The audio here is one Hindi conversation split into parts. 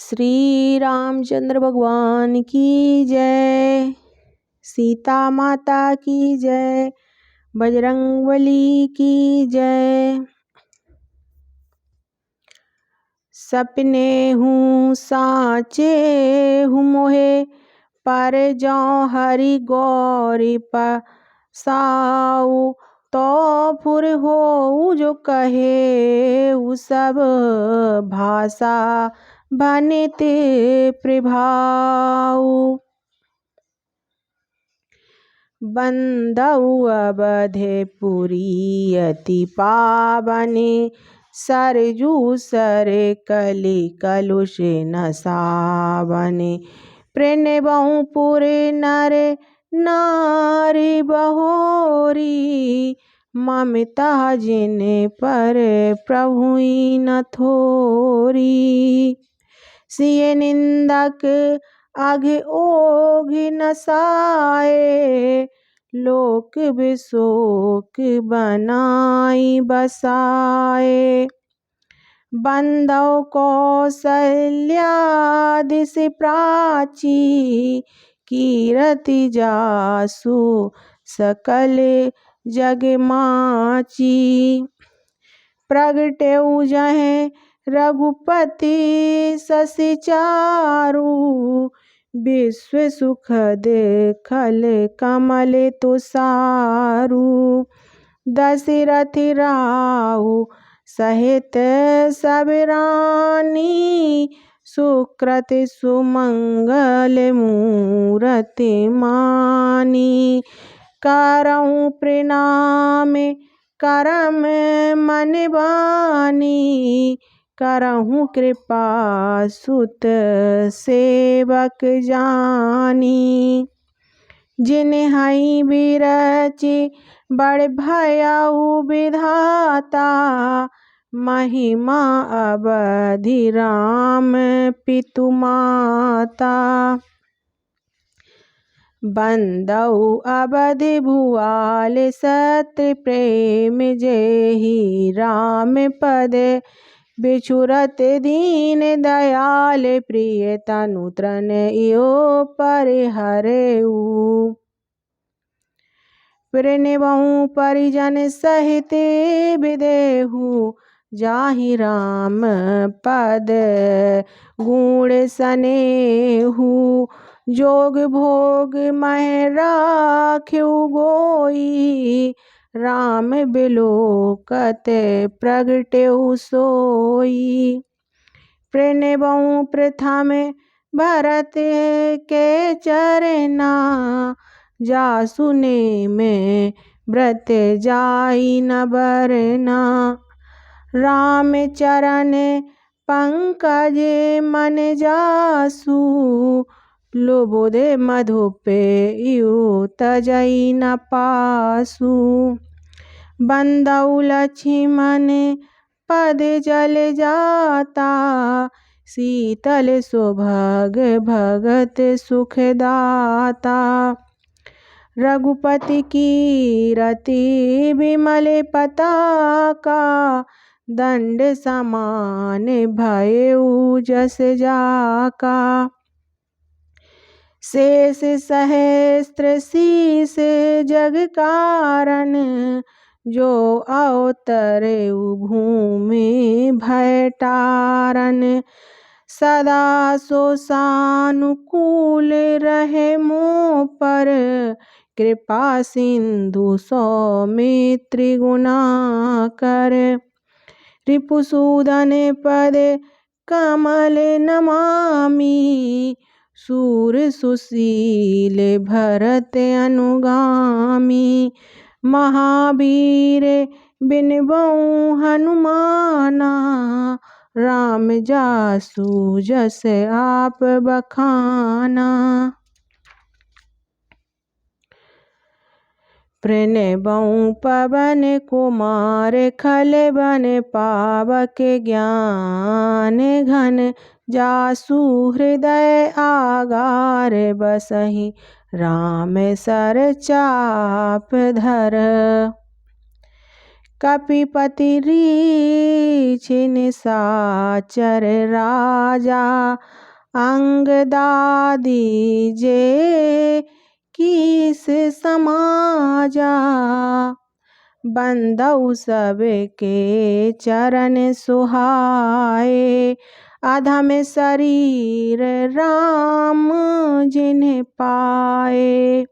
श्री रामचंद्र भगवान की जय। सीता माता की जय। बजरंगबली की जय। सपने हूँ साचे हूँ मोहे, पर जो हरि गौरी पसाऊ। तो फुर हो जो कहे उ सब भाषा बनिते प्रभाऊ। बंदउ अवधपुरी अति पावने, सरजू सर कलि कलुष नसावने। प्रणबहु पुर नर नारी बहोरी, ममता जिन पर प्रभुई न थोरी। सिय निंदक अघ ओघ न साए, लोक बिशोक बनाई बसाए। बंदौ कौसल्यादिस प्राची, कीरति जासु सकल जग माची। प्रगटेउ जहें रघुपति शशि चारु, विश्व सुखद खल कमल तुषारु। दशरथ राउ सहित सब रानी, सुकृत सुमंगल मूरति मानी। करहु प्रणाम करम मन बानी, करहु कृपा सुत सेवक जानी। जिन हई बिरचि बड़ भयउ विधाता, महिमा अवधि राम पितु माता। बंदउ अवधि भुआल सत्य प्रेम, जेहि राम पद बिछुरत दीन दयाल। प्रिय तनु तृण इयो परिहरेउ, प्रणबहु परिजन सहित विदेहु। जाहि राम पद गुण सनेहु, जोग भोग मह राख्यु गोई। राम बिलोकत प्रगटेउ सोई, प्रणबहु प्रथम भरत के चरना। जासु नेम व्रत जाई न बरना, राम चरण पंकज मन जासु। लोबोध मधुप इउ तजई न पासु, बंदउ लक्ष्मण पद जल जाता। शीतल सुभग भगत सुखदाता, रघुपति कीरति विमल पताका। दंड समान भयउ जस जाका, शेष सहस्त्र शीस जग कारण। जो अवतरेउ भूमि भय टारन, सदा सो सानुकूल रहे मों पर। कृपा सिंधु सौमित्र गुणाकर, रिपुसूदन पद कमल नमामि। सूर सुशील भरत अनुगामी, महावीर बिनबहु हनुमाना। राम जासु जस आप बखाना, प्रणबहु पवन कुमार खल बन पावक ज्ञान घन। जासु हृदय आगार बसहि, राम सर चाप धर। कपिपति रीछ निशाचर राजा, अंगदादी जे किस समाजा। बंदउ सबके चरण सुहाए, अधम शरीर राम जिन्हें पाए।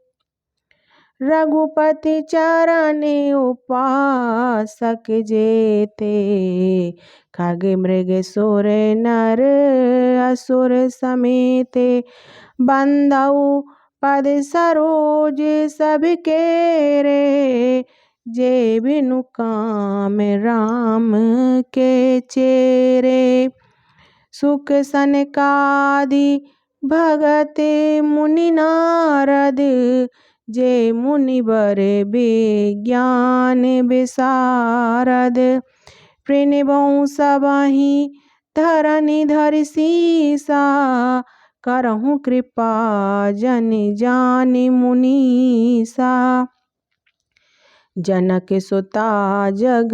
रघुपति चरण उपासक जेते, खग मृग सुर नर असुर समेते। बंदउ पद सरोज सबके रे, जे बिनु काम राम के चेरे। सुख सनकादि भगत मुनि नारद, जे मुनिवर विज्ञान विशारद। प्रणिबहु सबहि धरनि धरि सीसा, करहु कृपा जनि जानि मुनीसा। जनक सुता जग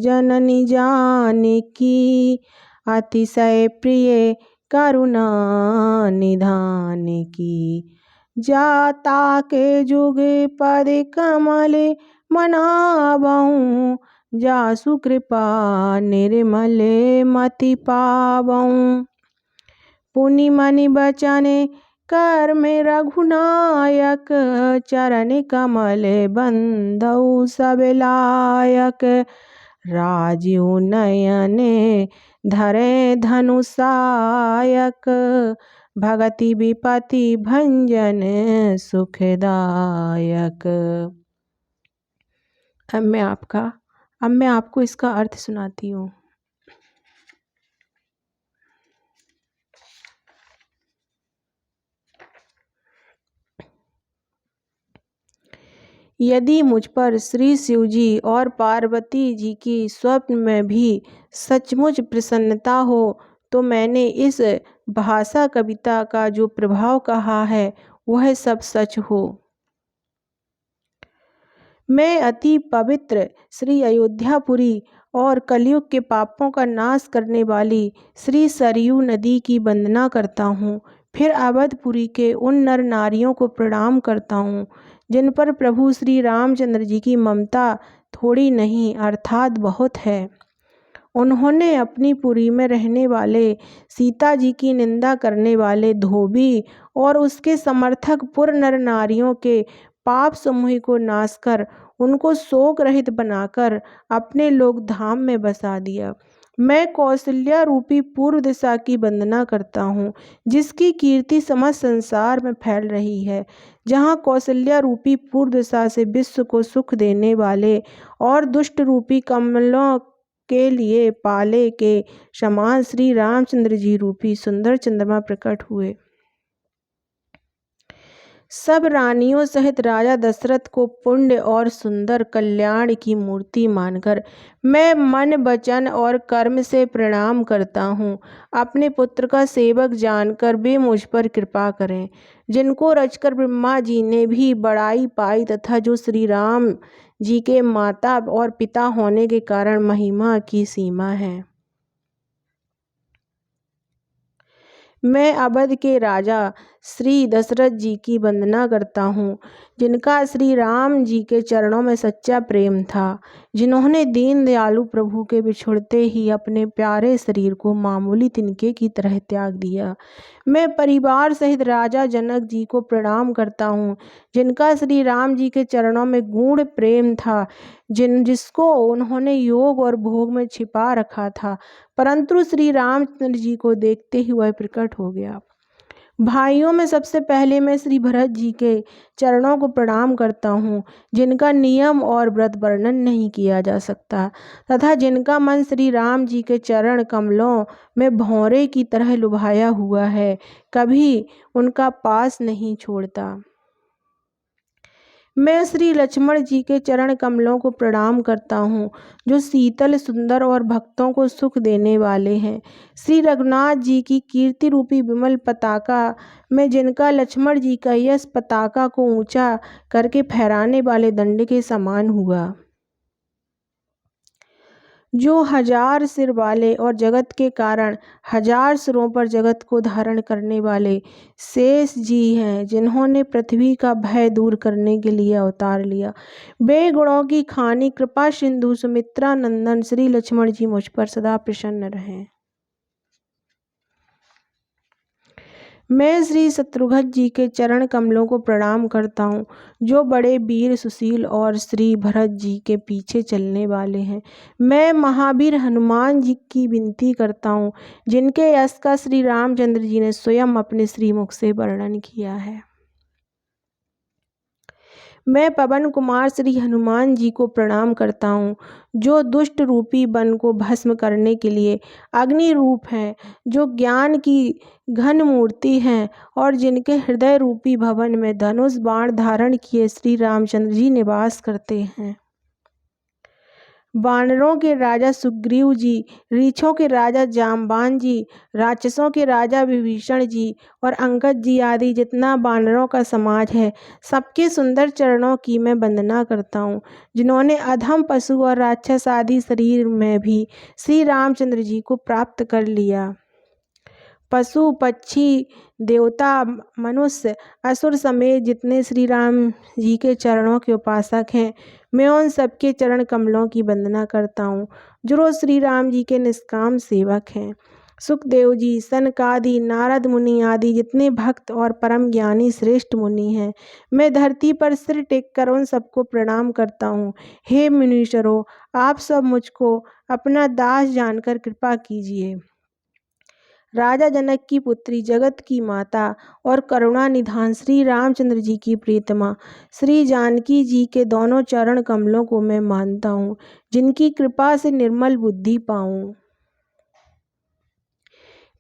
जननी जानकी, अतिशय प्रिय करुणा निधान की। जाता के जुग पद कमल मनावहु, जासु कृपा निर्मल मति पावहु। पुनि मनि बचन कर्म रघुनायक, चरण कमल बंदउ सब लायक। राजीव नयन धरे धनुषायक, भगति विपति भंजन सुखदायक। अब मैं आपको इसका अर्थ सुनाती हूँ। यदि मुझ पर श्री शिव जी और पार्वती जी की स्वप्न में भी सचमुच प्रसन्नता हो, तो मैंने इस भाषा कविता का जो प्रभाव कहा है वह सब सच हो। मैं अति पवित्र श्री अयोध्यापुरी और कलयुग के पापों का नाश करने वाली श्री सरयू नदी की वंदना करता हूँ। फिर अवधपुरी के उन नर नारियों को प्रणाम करता हूँ जिन पर प्रभु श्री रामचंद्र जी की ममता थोड़ी नहीं अर्थात बहुत है। उन्होंने अपनी पुरी में रहने वाले सीता जी की निंदा करने वाले धोबी और उसके समर्थक पुर नर नारियों के पाप समूह को नाश कर उनको शोक रहित बनाकर अपने लोक धाम में बसा दिया। मैं कौशल्या रूपी पूर्व दिशा की वंदना करता हूँ जिसकी कीर्ति समस्त संसार में फैल रही है। जहाँ कौशल्या रूपी पूर्व दिशा से विश्व को सुख देने वाले और दुष्ट रूपी कमलों के लिए पाले के समान श्री रामचंद्र जी रूपी सुंदर चंद्रमा प्रकट हुए। सब रानियों सहित राजा दशरथ को पुण्य और सुंदर कल्याण की मूर्ति मानकर मैं मन वचन और कर्म से प्रणाम करता हूँ। अपने पुत्र का सेवक जानकर वे मुझ पर कृपा करें, जिनको रचकर ब्रह्मा जी ने भी बड़ाई पाई तथा जो श्री राम जी के माता और पिता होने के कारण महिमा की सीमा है। मैं अवध के राजा श्री दशरथ जी की वंदना करता हूँ जिनका श्री राम जी के चरणों में सच्चा प्रेम था, जिन्होंने दीन दयालु प्रभु के बिछुड़ते ही अपने प्यारे शरीर को मामूली तिनके की तरह त्याग दिया। मैं परिवार सहित राजा जनक जी को प्रणाम करता हूँ जिनका श्री राम जी के चरणों में गूढ़ प्रेम था, जिसको उन्होंने योग और भोग में छिपा रखा था, परंतु श्री रामचंद्र जी को देखते ही वह प्रकट हो गया। भाइयों में सबसे पहले मैं श्री भरत जी के चरणों को प्रणाम करता हूँ जिनका नियम और व्रत वर्णन नहीं किया जा सकता तथा जिनका मन श्री राम जी के चरण कमलों में भौरे की तरह लुभाया हुआ है, कभी उनका पास नहीं छोड़ता। मैं श्री लक्ष्मण जी के चरण कमलों को प्रणाम करता हूँ जो शीतल सुंदर और भक्तों को सुख देने वाले हैं। श्री रघुनाथ जी की कीर्ति रूपी विमल पताका में जिनका लक्ष्मण जी का यश पताका को ऊंचा करके फहराने वाले दंड के समान हुआ। जो 1000 सिर वाले और जगत के कारण 1000 सिरों पर जगत को धारण करने वाले शेष जी हैं, जिन्होंने पृथ्वी का भय दूर करने के लिए अवतार लिया। वे गुणों की खानी कृपा सिंधु सुमित्रा नंदन श्री लक्ष्मण जी मुझ पर सदा प्रसन्न रहें। मैं श्री शत्रुघ्न जी के चरण कमलों को प्रणाम करता हूँ, जो बड़े वीर सुशील और श्री भरत जी के पीछे चलने वाले हैं। मैं महावीर हनुमान जी की विनती करता हूँ, जिनके यश का श्री रामचंद्र जी ने स्वयं अपने श्रीमुख से वर्णन किया है। मैं पवन कुमार श्री हनुमान जी को प्रणाम करता हूँ, जो दुष्ट रूपी वन को भस्म करने के लिए अग्नि रूप हैं, जो ज्ञान की घन मूर्ति हैं और जिनके हृदय रूपी भवन में धनुष बाण धारण किए श्री रामचंद्र जी निवास करते हैं। वानरों के राजा सुग्रीव जी, रीछों के राजा जाम्बान जी, राक्षसों के राजा विभीषण जी और अंगद जी आदि जितना वानरों का समाज है, सबके सुंदर चरणों की मैं वंदना करता हूँ, जिन्होंने अधम पशु और राक्षस आदि शरीर में भी श्री रामचंद्र जी को प्राप्त कर लिया। पशु पक्षी देवता मनुष्य असुर समेत जितने श्री राम जी के चरणों के उपासक हैं, मैं उन सबके चरण कमलों की वंदना करता हूँ, जो श्री राम जी के निष्काम सेवक हैं। सुखदेव जी, सनकादि, नारद मुनि आदि जितने भक्त और परम ज्ञानी श्रेष्ठ मुनि हैं, मैं धरती पर सिर टेक कर उन सबको प्रणाम करता हूँ। हे मुनीश्वरों, आप सब मुझको अपना दास जानकर कृपा कीजिए। राजा जनक की पुत्री, जगत की माता और करुणा निधान श्री रामचंद्र जी की प्रीतमा श्री जानकी जी के दोनों चरण कमलों को मैं मानता हूँ, जिनकी कृपा से निर्मल बुद्धि पाऊँ।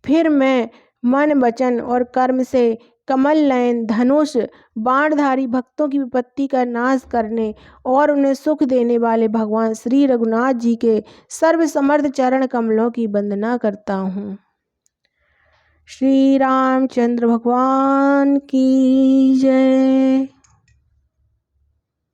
फिर मैं मन वचन और कर्म से कमल नयन धनुष बाणधारी भक्तों की विपत्ति का नाश करने और उन्हें सुख देने वाले भगवान श्री रघुनाथ जी के सर्वसमर्थ चरण कमलों की वंदना करता हूँ। श्री रामचंद्र भगवान की जय।